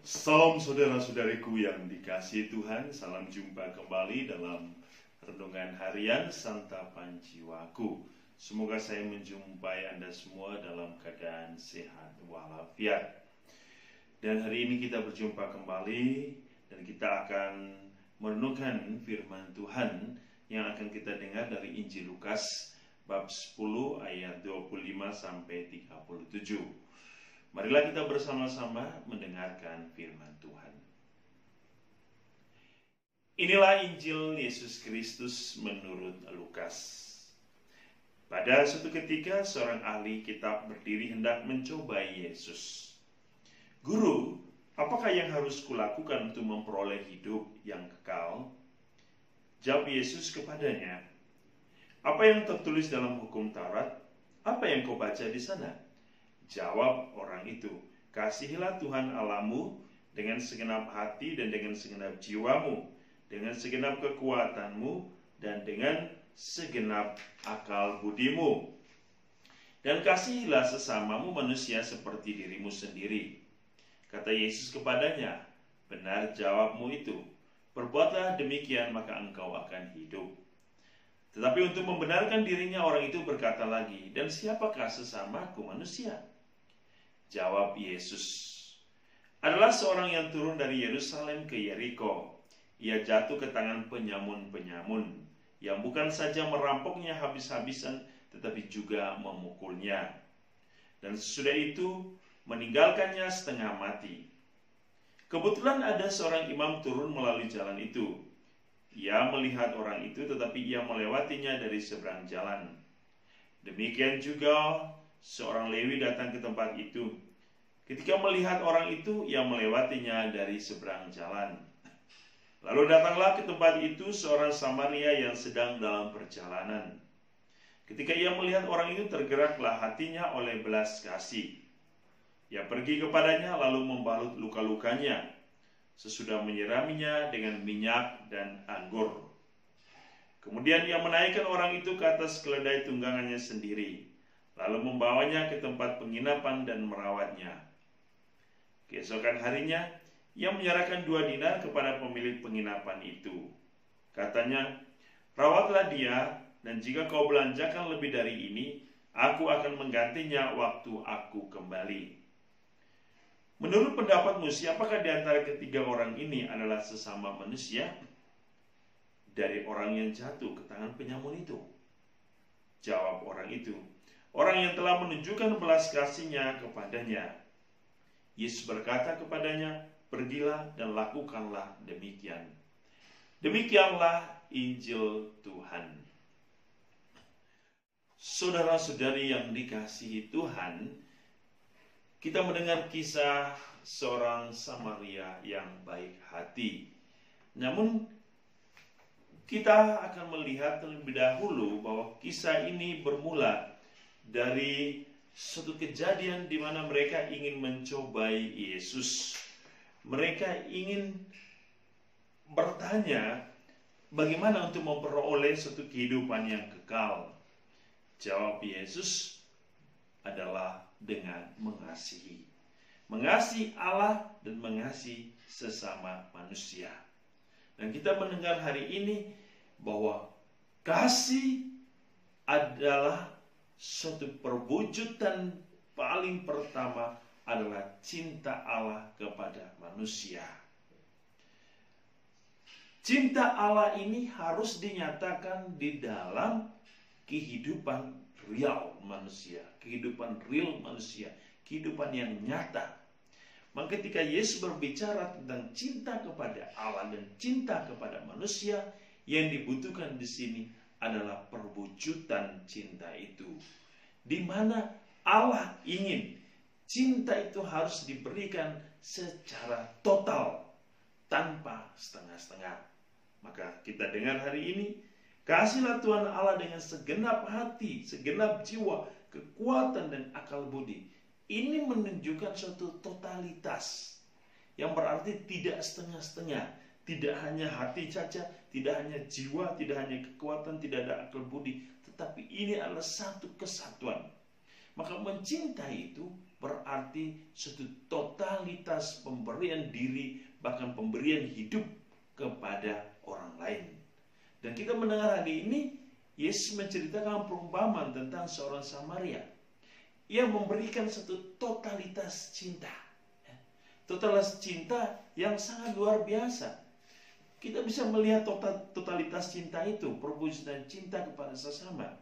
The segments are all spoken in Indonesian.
Salam saudara-saudariku yang dikasihi Tuhan, salam jumpa kembali dalam renungan harian Santapan Jiwaku. Semoga saya menjumpai Anda semua dalam keadaan sehat walafiat. Dan hari ini kita berjumpa kembali dan kita akan merenungkan firman Tuhan yang akan kita dengar dari Injil Lukas bab 10 ayat 25 sampai 37. Marilah kita bersama-sama mendengarkan firman Tuhan. Inilah Injil Yesus Kristus menurut Lukas. Pada suatu ketika seorang ahli kitab berdiri hendak mencobai Yesus. Guru, apakah yang harus kulakukan untuk memperoleh hidup yang kekal? Jawab Yesus kepadanya, apa yang tertulis dalam hukum Taurat? Apa yang kau baca di sana? Jawab orang itu, kasihilah Tuhan Allahmu dengan segenap hati dan dengan segenap jiwamu, dengan segenap kekuatanmu dan dengan segenap akal budimu. Dan kasihilah sesamamu manusia seperti dirimu sendiri. Kata Yesus kepadanya, benar jawabmu itu, perbuatlah demikian maka engkau akan hidup. Tetapi untuk membenarkan dirinya orang itu berkata lagi, dan siapakah sesamaku manusia? Jawab Yesus, adalah seorang yang turun dari Yerusalem ke Yeriko. Ia jatuh ke tangan penyamun-penyamun, yang bukan saja merampoknya habis-habisan, tetapi juga memukulnya. Dan sesudah itu, meninggalkannya setengah mati. Kebetulan ada seorang imam turun melalui jalan itu. Ia melihat orang itu, tetapi ia melewatinya dari seberang jalan. Demikian juga seorang Lewi datang ke tempat itu. Ketika melihat orang itu, ia melewatinya dari seberang jalan. Lalu datanglah ke tempat itu seorang Samaria yang sedang dalam perjalanan. Ketika ia melihat orang itu, tergeraklah hatinya oleh belas kasih. Ia pergi kepadanya lalu membalut luka-lukanya, sesudah menyiraminya dengan minyak dan anggur. Kemudian ia menaikkan orang itu ke atas keledai tunggangannya sendiri, lalu membawanya ke tempat penginapan dan merawatnya. Keesokan harinya, ia menyerahkan 2 dinar kepada pemilik penginapan itu. Katanya, rawatlah dia, dan jika kau belanjakan lebih dari ini, aku akan menggantinya waktu aku kembali. Menurut pendapatmu, siapakah di antara ketiga orang ini adalah sesama manusia? Dari orang yang jatuh ke tangan penyamun itu. Jawab orang itu, orang yang telah menunjukkan belas kasihnya kepadanya. Yesus berkata kepadanya, pergilah dan lakukanlah demikian. Demikianlah Injil Tuhan. Saudara-saudari yang dikasihi Tuhan, kita mendengar kisah seorang Samaria yang baik hati. Namun kita akan melihat terlebih dahulu bahwa kisah ini bermula dari suatu kejadian di mana mereka ingin mencobai Yesus. Mereka ingin bertanya bagaimana untuk memperoleh suatu kehidupan yang kekal. Jawab Yesus adalah dengan mengasihi. Mengasihi Allah dan mengasihi sesama manusia. Dan kita mendengar hari ini bahwa kasih adalah suatu perwujudan paling pertama adalah cinta Allah kepada manusia. Cinta Allah ini harus dinyatakan di dalam kehidupan real manusia, kehidupan real manusia, kehidupan yang nyata. Maka ketika Yesus berbicara tentang cinta kepada Allah dan cinta kepada manusia, yang dibutuhkan di sini adalah perwujudan cinta itu. Di mana Allah ingin cinta itu harus diberikan secara total, tanpa setengah-setengah. Maka kita dengar hari ini, kasihlah Tuhan Allah dengan segenap hati, segenap jiwa, kekuatan dan akal budi. Ini menunjukkan suatu totalitas yang berarti tidak setengah-setengah, tidak hanya hati saja, tidak hanya jiwa, tidak hanya kekuatan, tidak ada akal budi, tetapi ini adalah satu kesatuan. Maka mencintai itu berarti suatu totalitas atas pemberian diri, bahkan pemberian hidup kepada orang lain. Dan kita mendengar hari ini, Yesus menceritakan perumpamaan tentang seorang Samaria. Ia memberikan satu totalitas cinta. Totalitas cinta yang sangat luar biasa. Kita bisa melihat totalitas cinta itu, perwujudan cinta kepada sesama.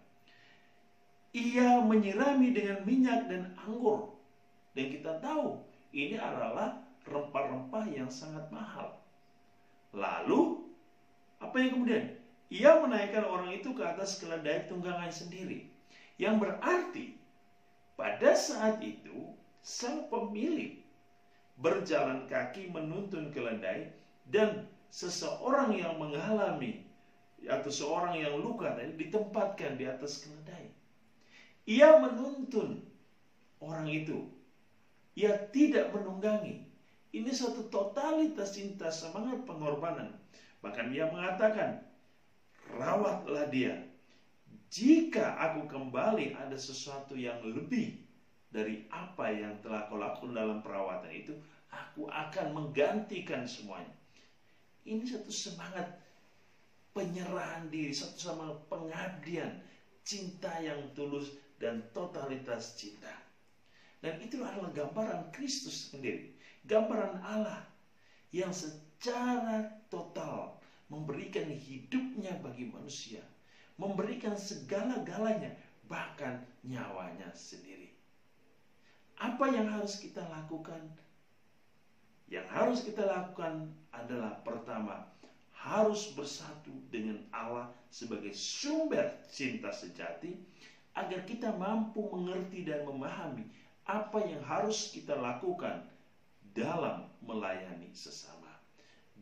Ia menyirami dengan minyak dan anggur. Dan kita tahu, ini adalah rempah-rempah yang sangat mahal. Lalu, apa yang kemudian? Ia menaikkan orang itu ke atas keledai tunggangan sendiri. Yang berarti, pada saat itu, sang pemilik berjalan kaki menuntun keledai, dan seseorang yang mengalami atau seorang yang luka tadi ditempatkan di atas keledai. Ia menuntun orang itu. Ia tidak menunggangi. Ini suatu totalitas cinta, semangat pengorbanan. Bahkan ia mengatakan, rawatlah dia. Jika aku kembali ada sesuatu yang lebih dari apa yang telah kau lakukan dalam perawatan itu, aku akan menggantikan semuanya. Ini satu semangat penyerahan diri, satu semangat pengabdian, cinta yang tulus dan totalitas cinta. Dan itu adalah gambaran Kristus sendiri, gambaran Allah yang secara total memberikan hidupnya bagi manusia, memberikan segala-galanya, bahkan nyawanya sendiri. Apa yang harus kita lakukan? Yang harus kita lakukan adalah pertama, harus bersatu dengan Allah sebagai sumber cinta sejati, agar kita mampu mengerti dan memahami apa yang harus kita lakukan dalam melayani sesama,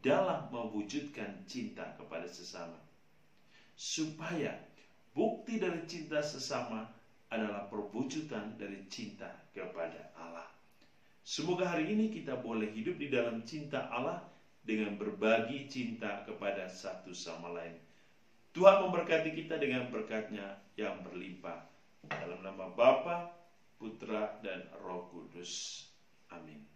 dalam mewujudkan cinta kepada sesama. Supaya bukti dari cinta sesama adalah perwujudan dari cinta kepada Allah. Semoga hari ini kita boleh hidup di dalam cinta Allah dengan berbagi cinta kepada satu sama lain. Tuhan memberkati kita dengan berkat-Nya yang berlimpah. Dalam nama Bapa, Putra, dan Roh Kudus. Amin.